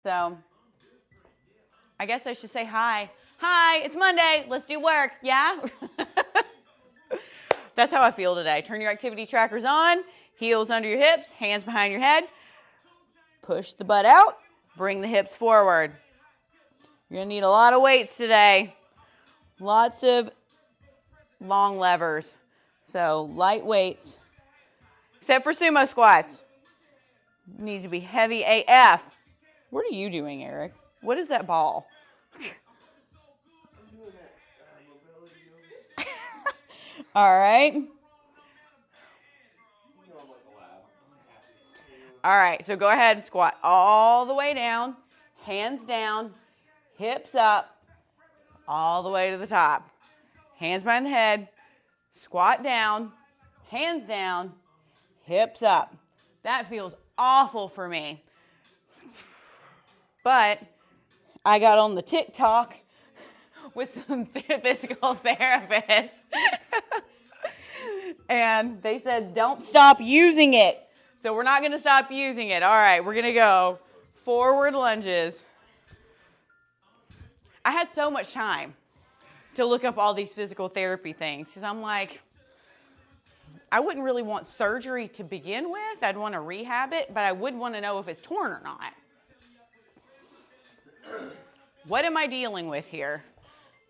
So I guess I should say hi. Hi, it's Monday. Let's do work. Yeah? That's how I feel today. Turn your activity trackers on. Heels under your hips. Hands behind your head. Push the butt out. Bring the hips forward. You're going to need a lot of weights today. Lots of long levers. So light weights. Except for sumo squats. Needs to be heavy AF. What are you doing, Eric? What is that ball? All right. All right, so go ahead and squat all the way down, hands down, hips up, all the way to the top. Hands behind the head, squat down, hands down, hips up. That feels awful for me. But I got on the TikTok with some physical therapists. And they said, don't stop using it. So we're not going to stop using it. All right, we're going to go forward lunges. I had so much time to look up all these physical therapy things because I'm like, I wouldn't really want surgery to begin with. I'd want to rehab it, but I would want to know if it's torn or not. What am I dealing with here?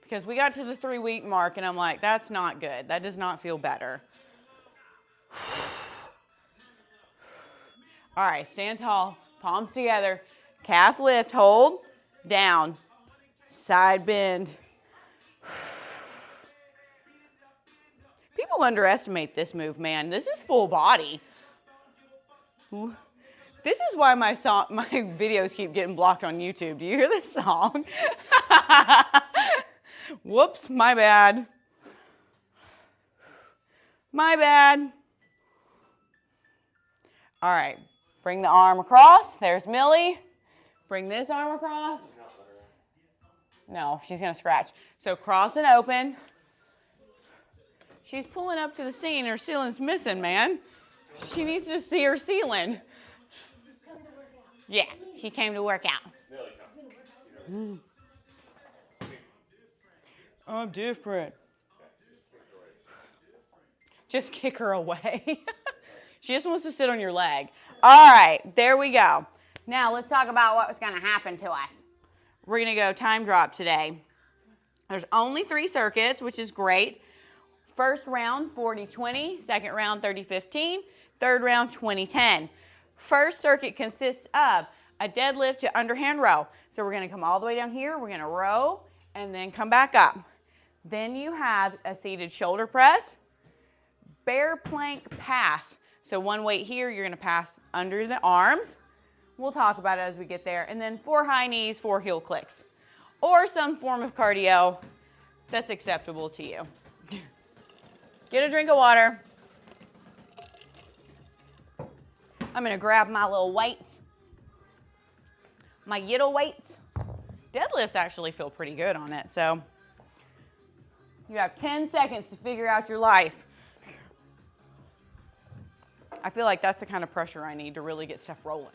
Because we got to the 3-week mark and I'm like, that's not good. That does not feel better. All right, stand tall, palms together, calf lift, hold, down, side bend. People underestimate this move, man. This is full body. This is why my videos keep getting blocked on YouTube. Do you hear this song? Whoops, my bad. My bad. All right, bring the arm across. There's Millie. Bring this arm across. No, she's going to scratch. So cross and open. She's pulling up to the scene. Her ceiling's missing, man. She needs to see her ceiling. Yeah, she came to work out. I'm different. Just kick her away. She just wants to sit on your leg. All right, there we go. Now let's talk about what was going to happen to us. We're going to go time drop today. There's only 3 circuits, which is great. First round, 40-20. Second round, 30-15. Third round, 20-10. First circuit consists of a deadlift to underhand row. So we're going to come all the way down here. We're going to row and then come back up. Then you have a seated shoulder press, bear plank pass. So one weight here, you're going to pass under the arms. We'll talk about it as we get there. And then 4 high knees, 4 heel clicks. Or some form of cardio that's acceptable to you. Get a drink of water. I'm going to grab my little weights. My yiddle weights. Deadlifts actually feel pretty good on it. So you have 10 seconds to figure out your life. I feel like that's the kind of pressure I need to really get stuff rolling.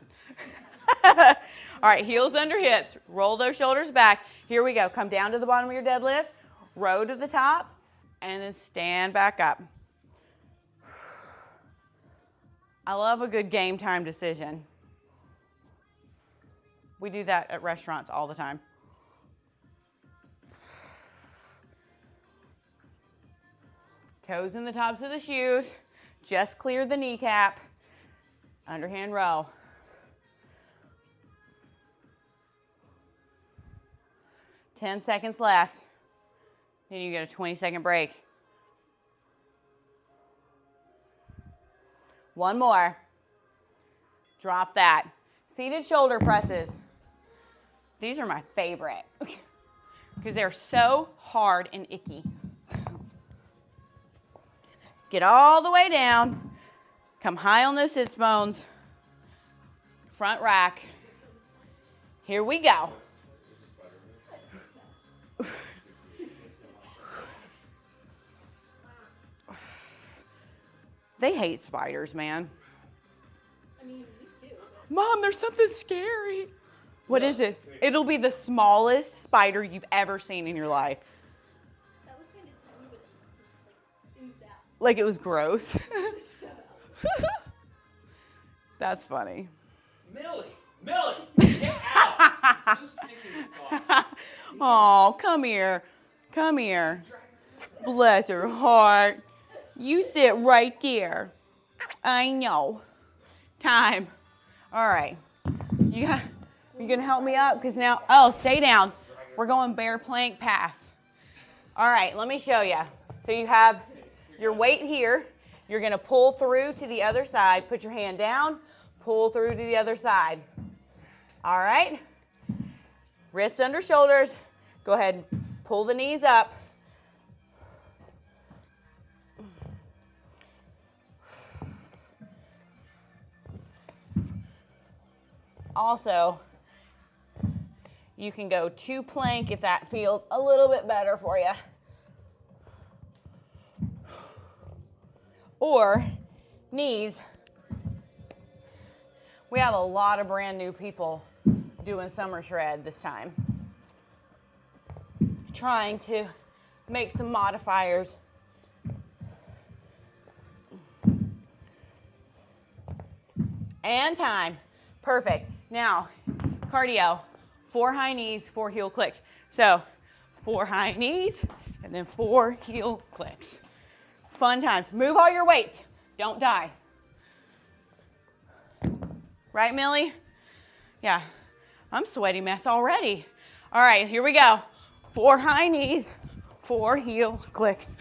All right, heels under hips. Roll those shoulders back. Here we go. Come down to the bottom of your deadlift. Row to the top. And then stand back up. I love a good game time decision. We do that at restaurants all the time. Toes in the tops of the shoes. Just clear the kneecap. Underhand row. Ten seconds left. Then you get a 20-second break. One more. Drop that. Seated shoulder presses. These are my favorite because they're so hard and icky. Get all the way down. Come high on those sits bones. Front rack. Here we go. They hate spiders, man. I mean, me too. Mom, there's something scary. What is it? It'll be the smallest spider you've ever seen in your life. That was kind of tiny, but it was that. Like it was gross. That's funny. Millie, get out! I'm so sick of this dog. Oh, come here. Come here. Bless her heart. You sit right there. I know. Time. All right. You gonna help me up? Because now, oh, stay down. We're going bear plank pass. All right, let me show you. So you have your weight here. You're gonna pull through to the other side. Put your hand down. Pull through to the other side. All right. Wrists under shoulders. Go ahead and pull the knees up. Also, you can go 2 plank if that feels a little bit better for you. Or knees. We have a lot of brand new people doing summer shred this time. Trying to make some modifiers. And time. Perfect. Now, cardio. 4 high knees, 4 heel clicks. So, 4 high knees, and then 4 heel clicks. Fun times. Move all your weight. Don't die. Right, Millie? Yeah. I'm sweaty mess already. All right, here we go. 4 high knees, 4 heel clicks.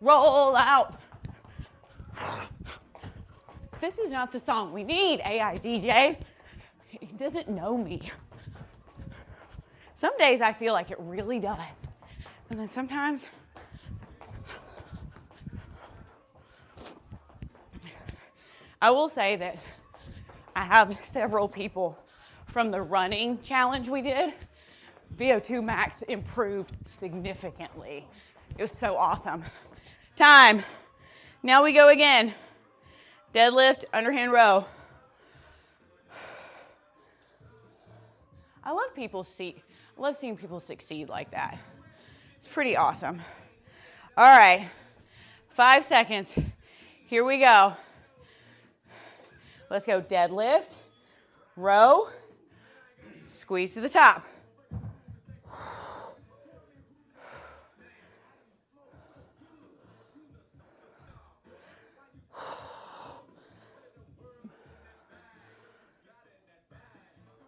Roll out. This is not the song we need, AI DJ. He doesn't know me. Some days I feel like it really does. And then sometimes I will say that I have several people from the running challenge we did. VO2 max improved significantly. It was so awesome. Time. Now we go again. Deadlift, underhand row. I love seeing people succeed like that. It's pretty awesome. All right, 5 seconds. Here we go. Let's go deadlift, row, squeeze to the top.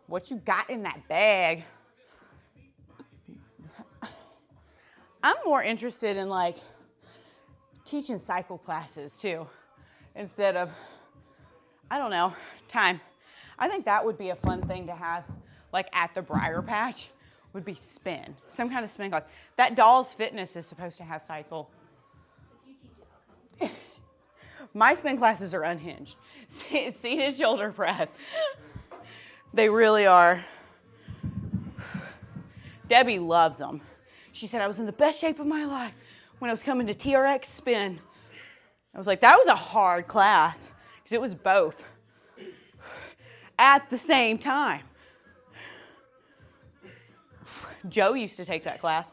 What you got in that bag? I'm more interested in like teaching cycle classes too, instead of, I don't know, time. I think that would be a fun thing to have like at the Briar Patch would be spin, some kind of spin class. That Dolls Fitness is supposed to have cycle. If you teach it, I'll come. My spin classes are unhinged. Seated shoulder press. They really are. Debbie loves them. She said I was in the best shape of my life when I was coming to TRX spin. I was like, that was a hard class because it was both at the same time. Joe used to take that class.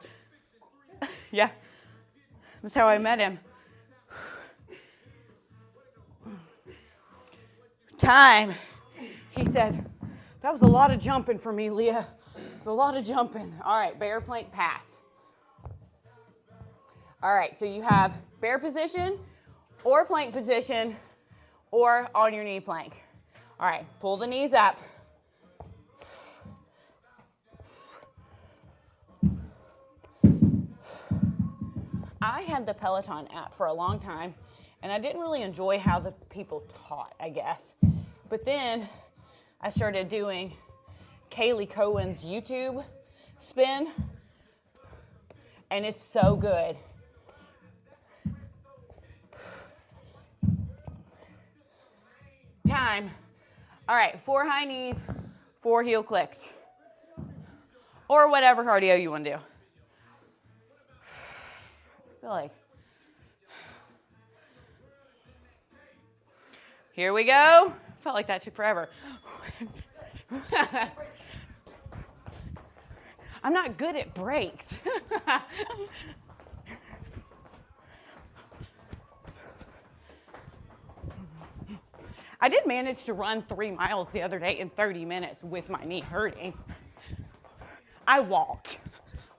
Yeah, that's how I met him. Time. He said, that was a lot of jumping for me, Leah. It was a lot of jumping. All right, bear plank pass. All right, so you have bear position or plank position or on your knee plank. All right, pull the knees up. I had the Peloton app for a long time, and I didn't really enjoy how the people taught, I guess. But then I started doing Kaylee Cohen's YouTube spin, and it's so good. Time. All right, 4 high knees, 4 heel clicks. Or whatever cardio you want to do. I feel like Here we go. Felt like that took forever. I'm not good at breaks. I did manage to run 3 miles the other day in 30 minutes with my knee hurting. I walked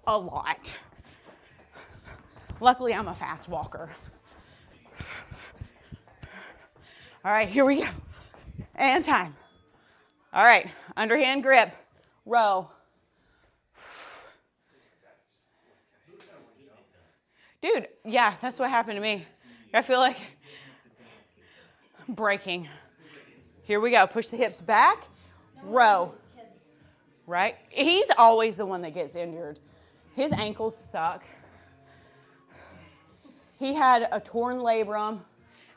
a lot. Luckily, I'm a fast walker. All right, here we go. And time. All right, underhand grip, row. Dude, yeah, that's what happened to me. I feel like I'm breaking. Here we go. Push the hips back, row. Right? He's always the one that gets injured. His ankles suck. He had a torn labrum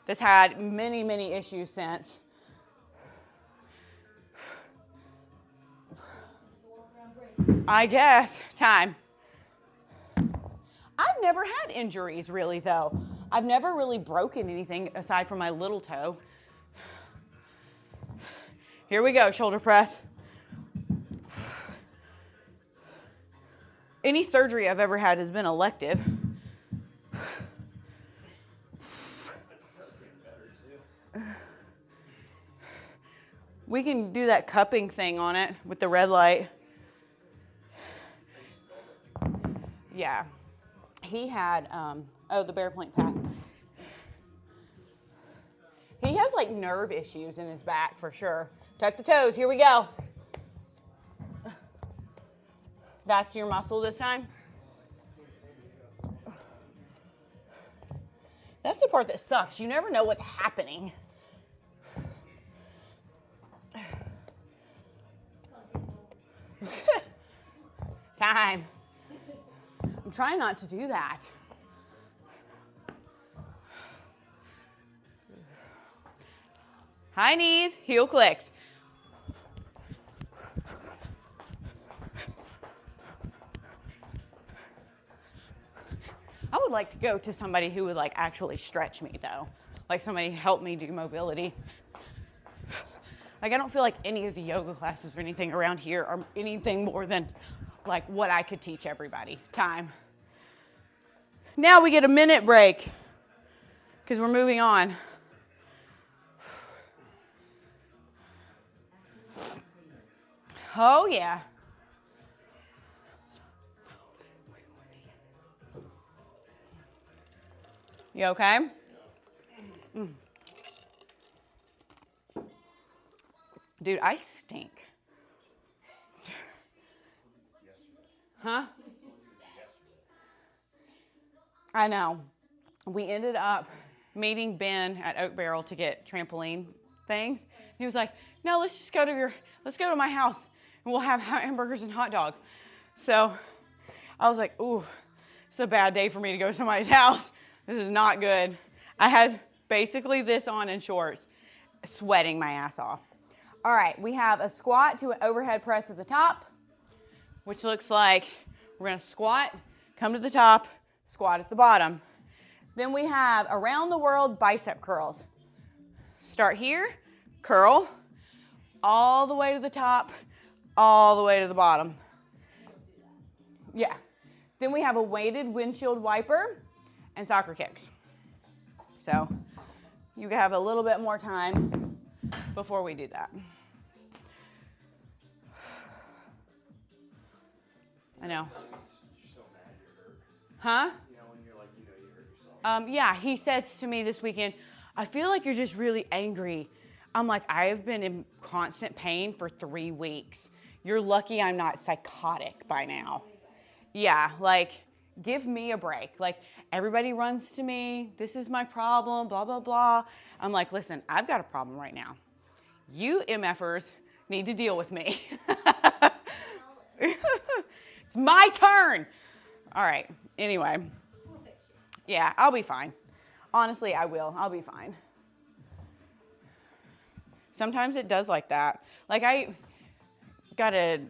that's had many, many issues since. I guess. Time. I've never had injuries really though. I've never really broken anything aside from my little toe. Here we go, shoulder press. Any surgery I've ever had has been elective. We can do that cupping thing on it with the red light. Yeah. He had, the bear plank pass. He has like nerve issues in his back for sure. Tuck the toes, here we go. That's your muscle this time. That's the part that sucks. You never know what's happening. Time. I'm trying not to do that. High knees, heel clicks. I would like to go to somebody who would like actually stretch me though. Like somebody help me do mobility. Like I don't feel like any of the yoga classes or anything around here are anything more than like what I could teach everybody. Time. Now we get a minute break because we're moving on. Oh yeah. You okay? Dude, I stink. Huh? I know. We ended up meeting Ben at Oak Barrel to get trampoline things. He was like, "No, let's go to my house and we'll have hamburgers and hot dogs." So I was like, "Ooh, it's a bad day for me to go to somebody's house. This is not good." I had basically this on in shorts, sweating my ass off. All right, we have a squat to an overhead press at the top, which looks like we're gonna squat, come to the top, squat at the bottom. Then we have around the world bicep curls. Start here, curl, all the way to the top, all the way to the bottom. Yeah. Then we have a weighted windshield wiper and soccer kicks. So you have a little bit more time before we do that. I know. Huh? Yeah, he says to me this weekend, "I feel like you're just really angry." I'm like, "I have been in constant pain for 3 weeks. You're lucky I'm not psychotic by now." Yeah, like, give me a break. Like, everybody runs to me. This is my problem, blah, blah, blah. I'm like, listen, I've got a problem right now. You MFers need to deal with me. It's my turn. All right. Anyway. We'll fix you. Yeah, I'll be fine. Honestly, I will. I'll be fine. Sometimes it does like that. Like I got a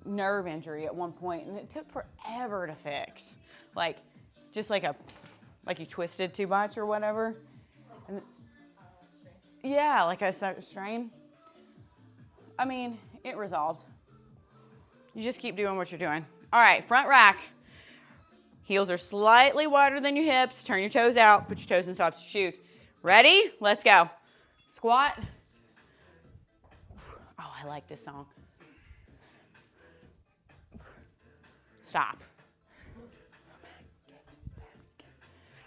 nerve injury at one point and it took forever to fix. Like just like you twisted too much or whatever. Like, And, strain. Yeah, like a strain. I mean, it resolved. You just keep doing what you're doing. All right, front rack. Heels are slightly wider than your hips. Turn your toes out. Put your toes in the tops of your shoes. Ready? Let's go. Squat. Oh, I like this song. Stop.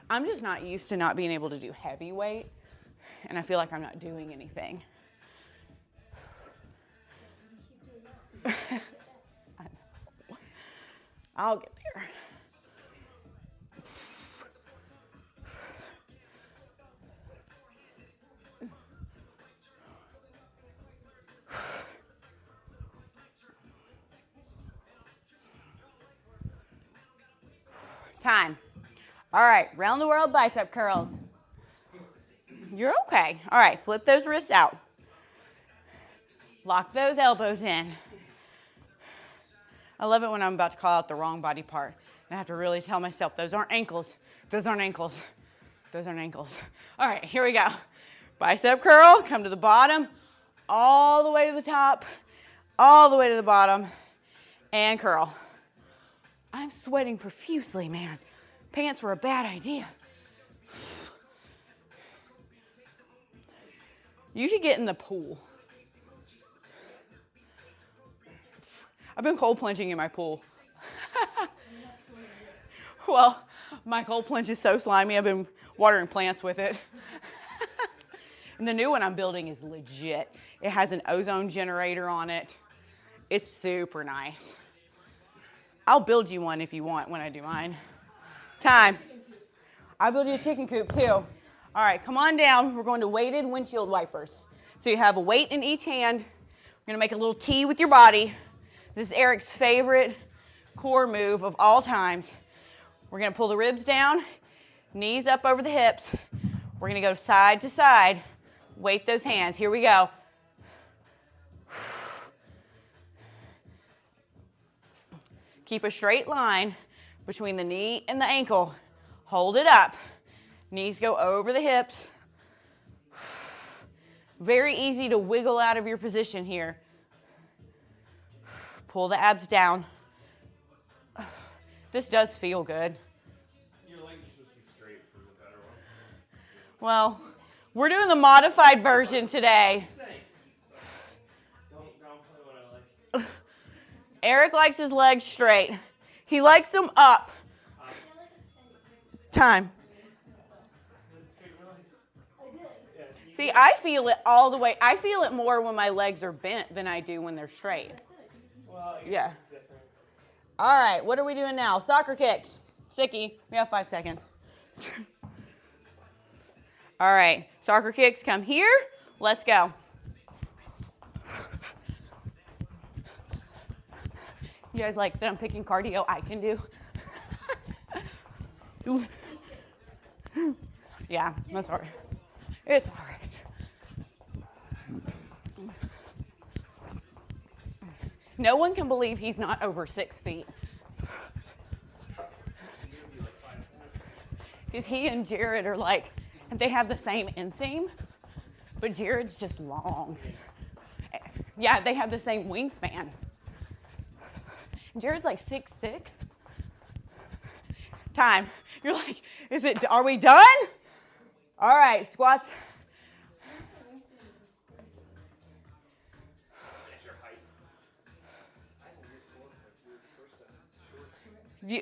I'm just not used to not being able to do heavy weight, and I feel like I'm not doing anything. I'll get there. Time. All right, round the world bicep curls. You're okay. All right, flip those wrists out. Lock those elbows in. I love it when I'm about to call out the wrong body part. And I have to really tell myself, those aren't ankles. Those aren't ankles. Those aren't ankles. All right, here we go. Bicep curl, come to the bottom, all the way to the top, all the way to the bottom, and curl. I'm sweating profusely, man. Pants were a bad idea. You should get in the pool. I've been cold plunging in my pool. Well, my cold plunge is so slimy, I've been watering plants with it. And the new one I'm building is legit. It has an ozone generator on it. It's super nice. I'll build you one if you want when I do mine. Time. I'll build you a chicken coop too. All right, come on down. We're going to weighted windshield wipers. So you have a weight in each hand. We're gonna make a little T with your body. This is Eric's favorite core move of all times. We're gonna pull the ribs down, knees up over the hips. We're gonna go side to side. Weight those hands. Here we go. Keep a straight line between the knee and the ankle. Hold it up. Knees go over the hips. Very easy to wiggle out of your position here. Pull the abs down. This does feel good. Your legs are supposed to be straight for the better one. Well, we're doing the modified version today. Don't play what I like. Eric likes his legs straight. He likes them up. Time. See, I feel it all the way. I feel it more when my legs are bent than I do when they're straight. Well, Yeah. it's different. All right, what are we doing now? Soccer kicks. Sicky, we have 5 seconds. All right, soccer kicks, come here. Let's go. You guys like that I'm picking cardio I can do? Yeah, that's all right. It's all right. No one can believe he's not over 6 feet. Because he and Jared are like, they have the same inseam, but Jared's just long. Yeah, they have the same wingspan. Jared's like 6'6". Time. You're like, are we done? All right, squats.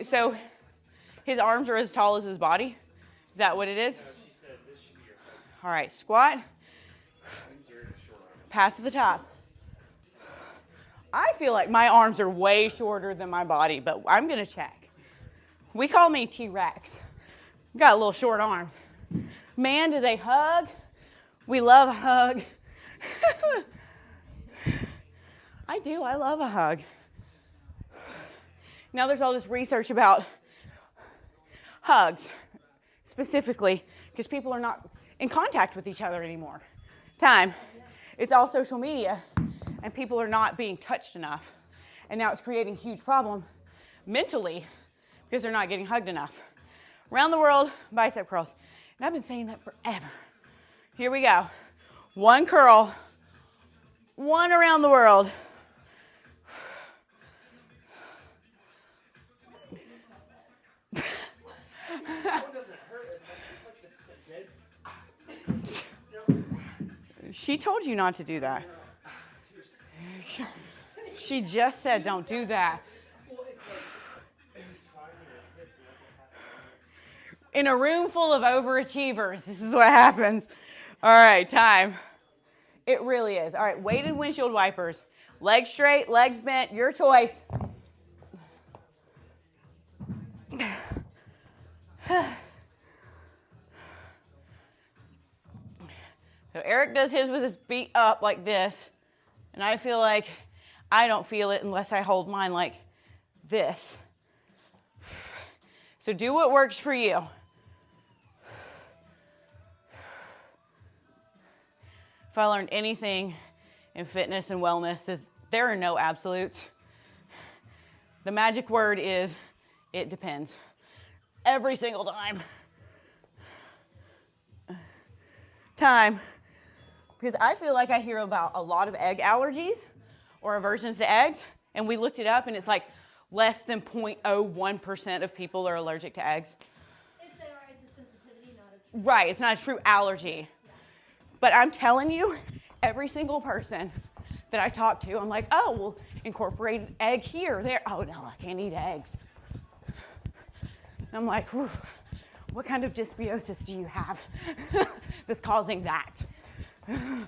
So his arms are as tall as his body? Is that what it is? No, she said this should be your height. All right, squat. Pass to the top. I feel like my arms are way shorter than my body, but I'm going to check. We call me T-Rex. Got a little short arms. Man, do they hug? We love a hug. I do. I love a hug. Now there's all this research about hugs, specifically because people are not in contact with each other anymore. Time. It's all social media, and people are not being touched enough. And now it's creating a huge problem mentally because they're not getting hugged enough. Around the world, bicep curls. And I've been saying that forever. Here we go. One curl. One around the world. She told you not to do that. She just said don't do that. In a room full of overachievers, this is what happens. All right, time. It really is. All right, weighted windshield wipers. Legs straight, legs bent, your choice. So Eric does his with his feet up like this, and I feel like I don't feel it unless I hold mine like this. So do what works for you. If I learned anything in fitness and wellness, is there are no absolutes. The magic word is it depends. Every single time. Time. Because I feel like I hear about a lot of egg allergies or aversions to eggs, and we looked it up, and it's like less than 0.01% of people are allergic to eggs. If they are, it's a sensitivity, not a true. Right, it's not a true allergy. But I'm telling you, every single person that I talk to, I'm like, oh, well, incorporate an egg here, there. Oh, no, I can't eat eggs. And I'm like, what kind of dysbiosis do you have that's causing that? And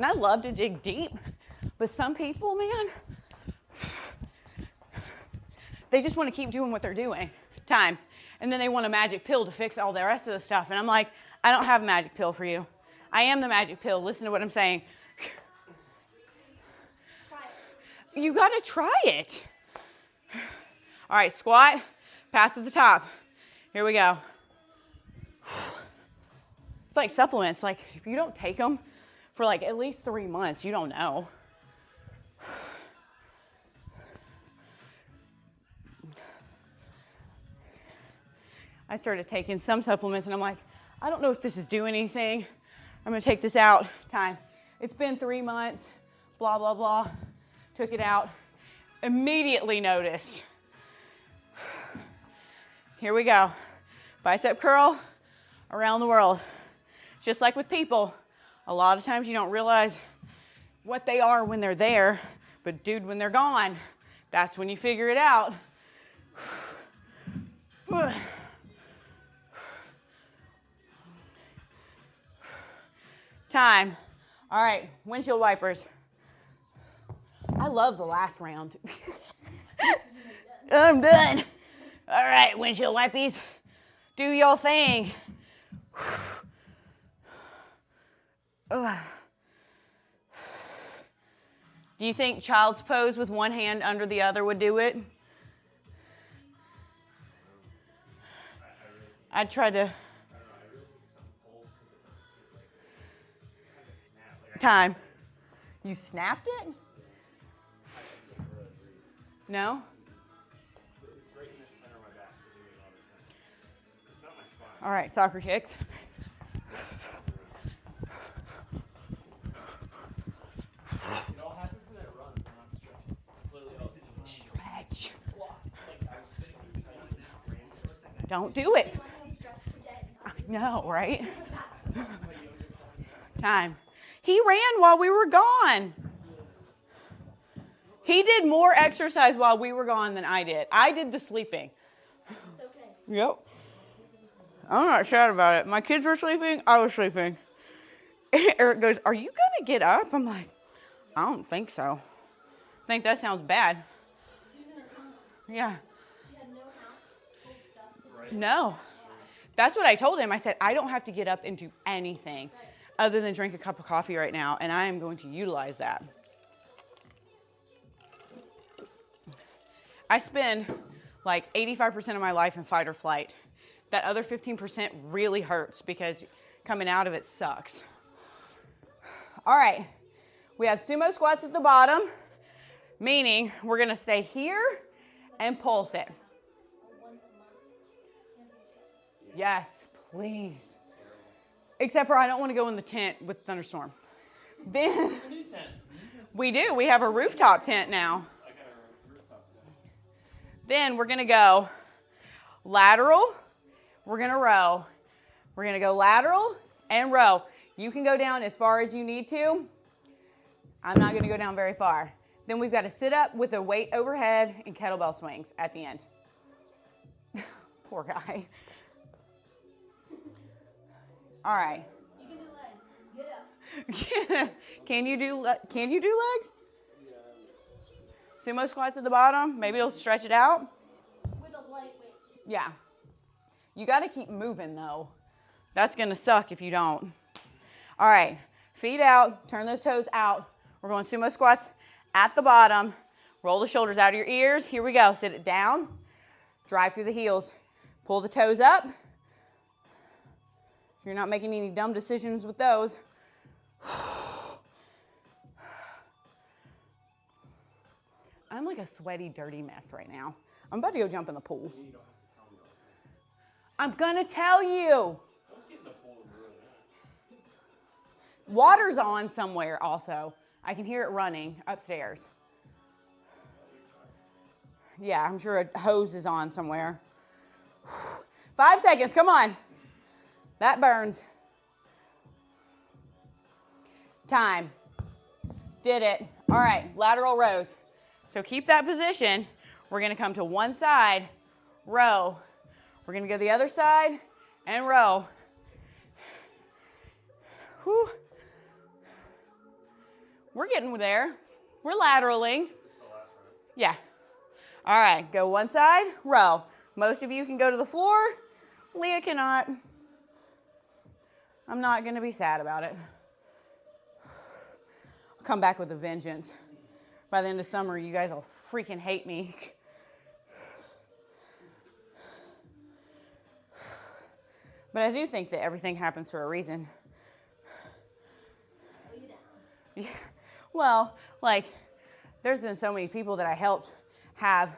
I love to dig deep, but some people, man, they just want to keep doing what they're doing. Time. And then they want a magic pill to fix all the rest of the stuff. And I'm like, I don't have a magic pill for you. I am the magic pill. Listen to what I'm saying. Try it. You got to try it. All right, squat, pass at the top. Here we go. It's like supplements. Like if you don't take them for like at least 3 months, you don't know. I started taking some supplements and I'm like, I don't know if this is doing anything. I'm gonna take this out. Time. It's been 3 months, blah, blah, blah. Took it out. Immediately noticed. Here we go. Bicep curl around the world. Just like with people, a lot of times you don't realize what they are when they're there, but dude, when they're gone, that's when you figure it out. Time. All right, windshield wipers. I love the last round. I'm done. All right, windshield wipies, do your thing. Do you think child's pose with one hand under the other would do it? I tried to. Time. You snapped it? No? All right, soccer kicks. It all happens when I run, not stretch. It's literally all Stretch. stretch. Don't do it. Let him stretch today. I know, right? Time. He ran while we were gone. He did more exercise while we were gone than I did. I did the sleeping. It's okay. Yep. I'm not sad about it. My kids were sleeping. I was sleeping. Eric goes, "Are you going to get up?" I'm like, I don't think so. I think that sounds bad. She was in her condo. Yeah. She had no household stuff to No. That's what I told him. I said, I don't have to get up and do anything other than drink a cup of coffee right now, and I am going to utilize that. I spend like 85% of my life in fight or flight. That other 15% really hurts because coming out of it sucks. All right, we have sumo squats at the bottom, meaning we're gonna stay here and pulse it. Yes, please. Except for I don't want to go in the tent with thunderstorm. Then A new tent. we do. We have a rooftop tent now. I got a rooftop tent. Then we're going to go lateral. We're going to row. We're going to go lateral and row. You can go down as far as you need to. I'm not going to go down very far. Then we've got to sit up with a weight overhead and kettlebell swings at the end. Poor guy. All right. You can do legs. Get up. Can you do legs? Sumo squats at the bottom. Maybe it'll stretch it out. With a light weight. Yeah. You got to keep moving though. That's going to suck if you don't. All right. Feet out. Turn those toes out. We're going sumo squats at the bottom. Roll the shoulders out of your ears. Here we go. Sit it down. Drive through the heels. Pull the toes up. You're not making any dumb decisions with those. I'm like a sweaty, dirty mess right now. I'm about to go jump in the pool. I'm gonna tell you. Water's on somewhere also. I can hear it running upstairs. Yeah, I'm sure a hose is on somewhere. 5 seconds, come on. That burns. Time. Did it. All right, lateral rows. So keep that position. We're gonna come to one side, row. We're gonna go the other side and row. Whew. We're getting there. We're lateraling. Yeah. All right, go one side, row. Most of you can go to the floor. Leah cannot. I'm not gonna be sad about it. I'll come back with a vengeance. By the end of summer, you guys will freaking hate me. But I do think that everything happens for a reason. Slow you down. Yeah. Well, like, there's been so many people that I helped have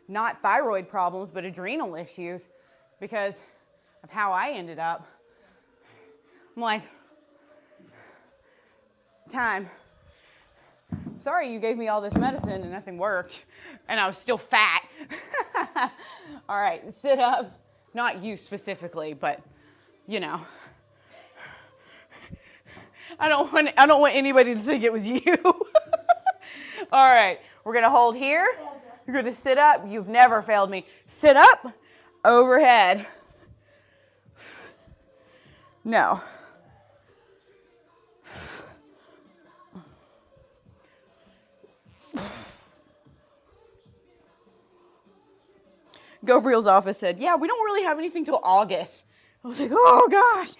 not thyroid problems, but adrenal issues because of how I ended up. I'm like, time. Sorry you gave me all this medicine and nothing worked, and I was still fat. All right, sit up. Not you specifically, but, you know. I don't want anybody to think it was you. All right, we're gonna hold here. You're gonna sit up. You've never failed me. Sit up, overhead. No. Gabriel's office said, yeah, we don't really have anything till August. I was like, oh gosh.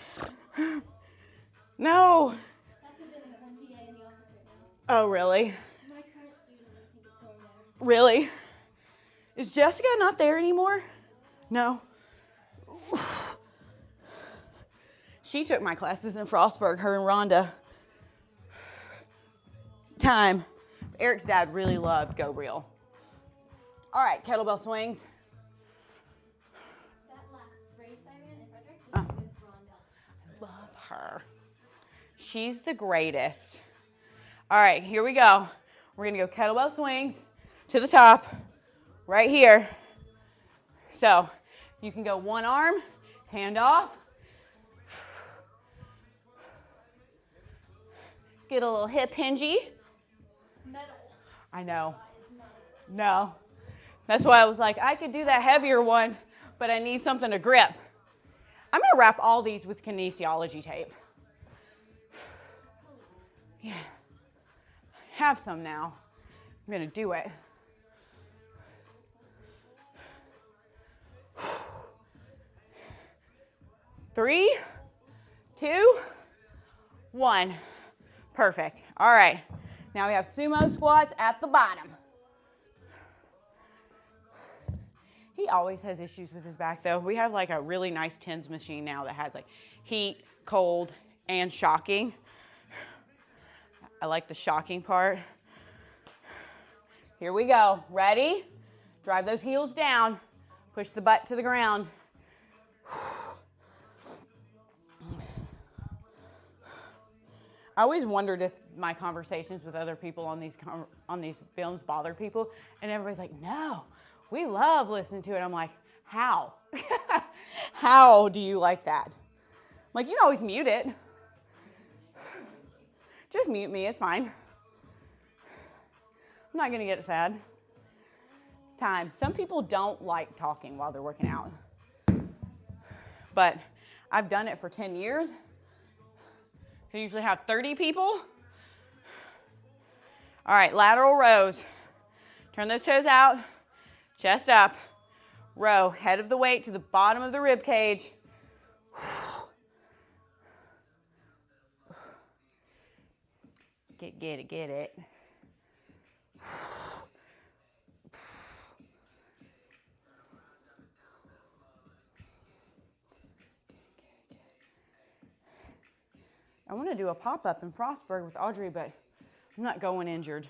No. That's because they have one PA in the office right now. Oh, really? My current student, I think, is going there. Really? Is Jessica not there anymore? No. She took my classes in Frostburg, her and Rhonda. Time. Eric's dad really loved Gabriel. All right, kettlebell swings. That last race I ran in Frederick was with Rhonda. Love her. She's the greatest. All right, here we go. We're gonna go kettlebell swings to the top, right here. So you can go one arm, hand off. Get a little hip hingy. Metal. I know. Is metal. No. That's why I was like, I could do that heavier one, but I need something to grip. I'm gonna wrap all these with kinesiology tape. Yeah. Have some now. I'm gonna do it. Three, 2, 1. Perfect. All right. Now we have sumo squats at the bottom. He always has issues with his back though. We have like a really nice TENS machine now that has like heat, cold, and shocking. I like the shocking part. Here we go. Ready? Drive those heels down. Push the butt to the ground. I always wondered if my conversations with other people on these films bother people, and everybody's like, no, we love listening to it. I'm like, how? How do you like that? Like, you can always mute it. Just mute me, it's fine. I'm not gonna get sad. Time. Some people don't like talking while they're working out. But I've done it for 10 years. So I usually have 30 people. All right, lateral rows. Turn those toes out, chest up, row, head of the weight to the bottom of the rib cage. Get it. I want to do a pop-up in Frostburg with Audrey, but I'm not going injured.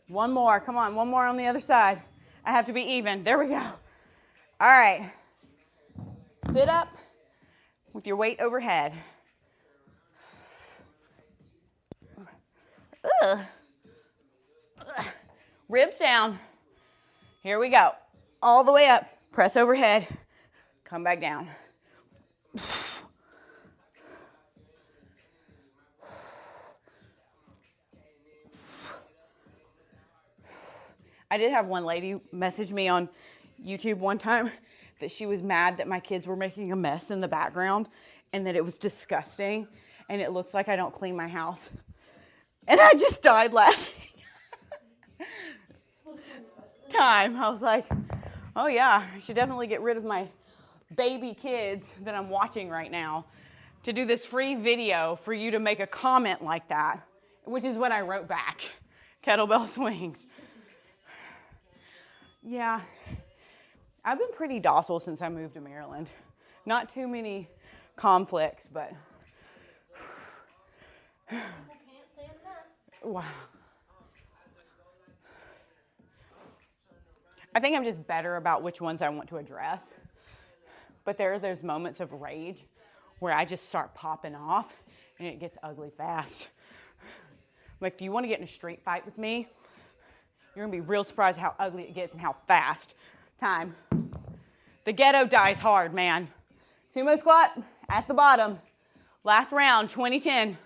One more, come on, one more on the other side. I have to be even, there we go. All right, sit up with your weight overhead. Ugh. Ribs down. Here we go. All the way up. Press overhead. Come back down. I did have one lady message me on YouTube one time that she was mad that my kids were making a mess in the background and that it was disgusting and it looks like I don't clean my house. And I just died laughing. Time. I was like, oh yeah, I should definitely get rid of my baby kids that I'm watching right now to do this free video for you to make a comment like that, which is what I wrote back. Kettlebell swings. Yeah, I've been pretty docile since I moved to Maryland. Not too many conflicts, but People can't stand that. wow. I think I'm just better about which ones I want to address. But there are those moments of rage where I just start popping off and it gets ugly fast. Like, if you want to get in a street fight with me, you're going to be real surprised how ugly it gets and how fast. Time. The ghetto dies hard, man. Sumo squat at the bottom. Last round, 20-10.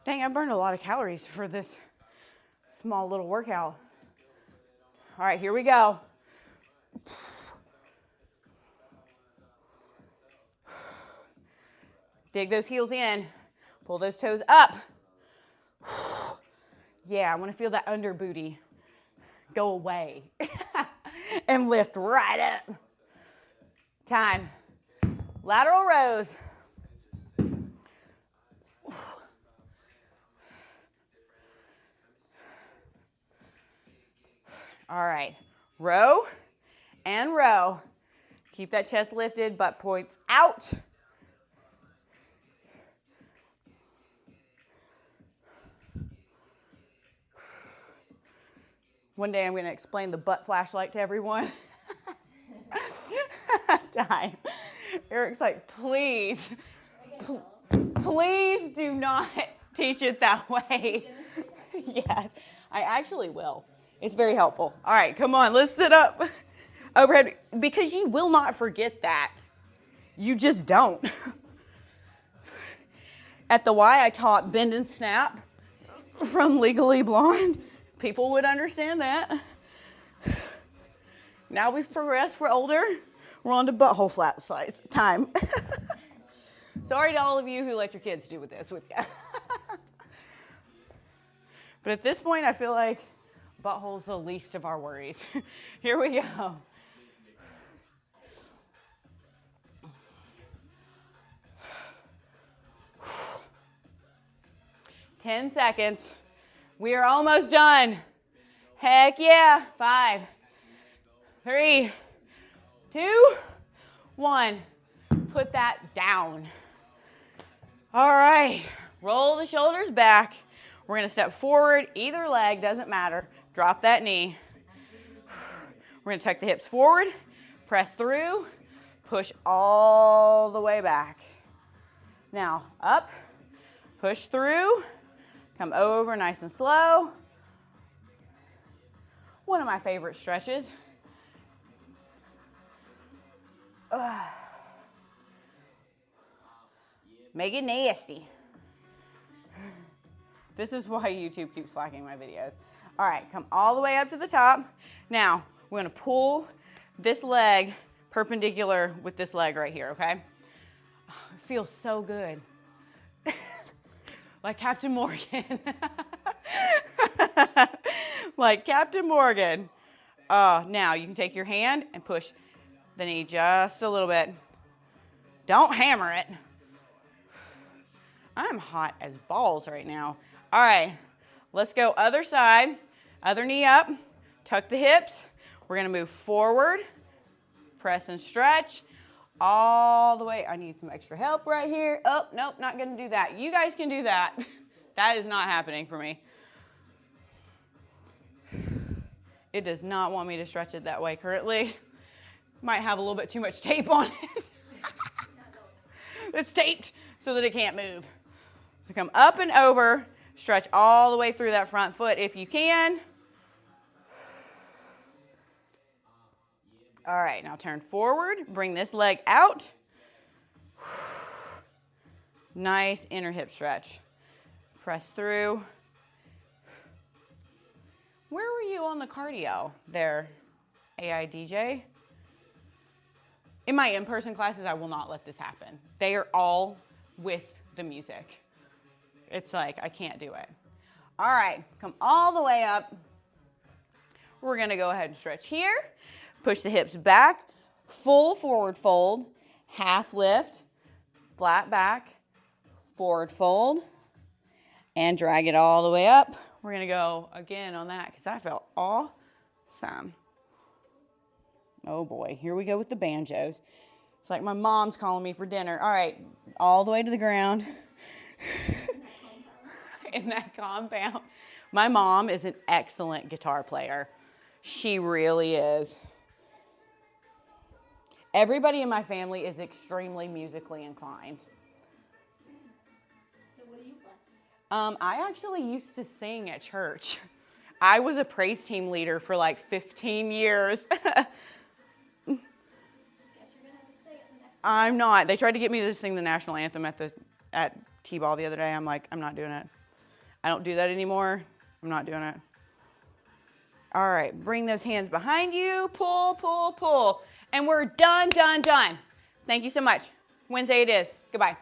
Dang, I burned a lot of calories for this small little workout. All right, here we go. Dig those heels in. Pull those toes up. Yeah, I want to feel that under booty go away and lift right up. Time. Lateral rows. All right, row and row. Keep that chest lifted, butt points out. One day I'm going to explain the butt flashlight to everyone. Time. Eric's like, please do not teach it that way. Yes, I actually will. It's very helpful. All right, come on, let's sit up overhead because you will not forget that. You just don't. At the Y, I taught bend and snap from Legally Blonde. People would understand that. Now we've progressed, we're older. We're on to butthole flat slides. Time. Sorry to all of you who let your kids do with this with you. But at this point, I feel like butthole's the least of our worries. Here we go. Ten seconds. We are almost done. Heck yeah. 5, 3, 2, 1. Put that down. All right. Roll the shoulders back. We're going to step forward. Either leg, doesn't matter. Drop that knee. We're going to tuck the hips forward. Press through. Push all the way back. Now, up Push through. Come over nice and slow. One of my favorite stretches. Make it nasty. This is why YouTube keeps flagging my videos. All right, come all the way up to the top. Now, we're gonna pull this leg perpendicular with this leg right here, okay? Oh, it feels so good. Like Captain Morgan. Like Captain Morgan. Now, you can take your hand and push the knee just a little bit. Don't hammer it. I'm hot as balls right now. All right, let's go other side. Other knee up, tuck the hips. We're gonna move forward, press and stretch all the way. I need some extra help right here. Oh, nope, not gonna do that. You guys can do that. That is not happening for me. It does not want me to stretch it that way currently. Might have a little bit too much tape on it. It's taped so that it can't move. So come up and over, stretch all the way through that front foot if you can. All right, now turn forward, bring this leg out. Nice inner hip stretch. Press through. Where were you on the cardio there, AI DJ? In my in-person classes, I will not let this happen. They are all with the music. It's like, I can't do it. All right, come all the way up. We're gonna go ahead and stretch here. Push the hips back, full forward fold, half lift, flat back, forward fold, and drag it all the way up. We're gonna go again on that because I felt awesome. Oh boy, here we go with the banjos. It's like my mom's calling me for dinner. All right, all the way to the ground. In that compound. My mom is an excellent guitar player. She really is. Everybody in my family is extremely musically inclined. So what do you play? I actually used to sing at church. I was a praise team leader for like 15 years. Guess you're gonna have to say it the next time. I'm not. They tried to get me to sing the national anthem at T-ball the other day. I'm like, I'm not doing it. I don't do that anymore. I'm not doing it. All right, bring those hands behind you. Pull, pull, pull. And we're done, done, done. Thank you so much. Wednesday it is. Goodbye.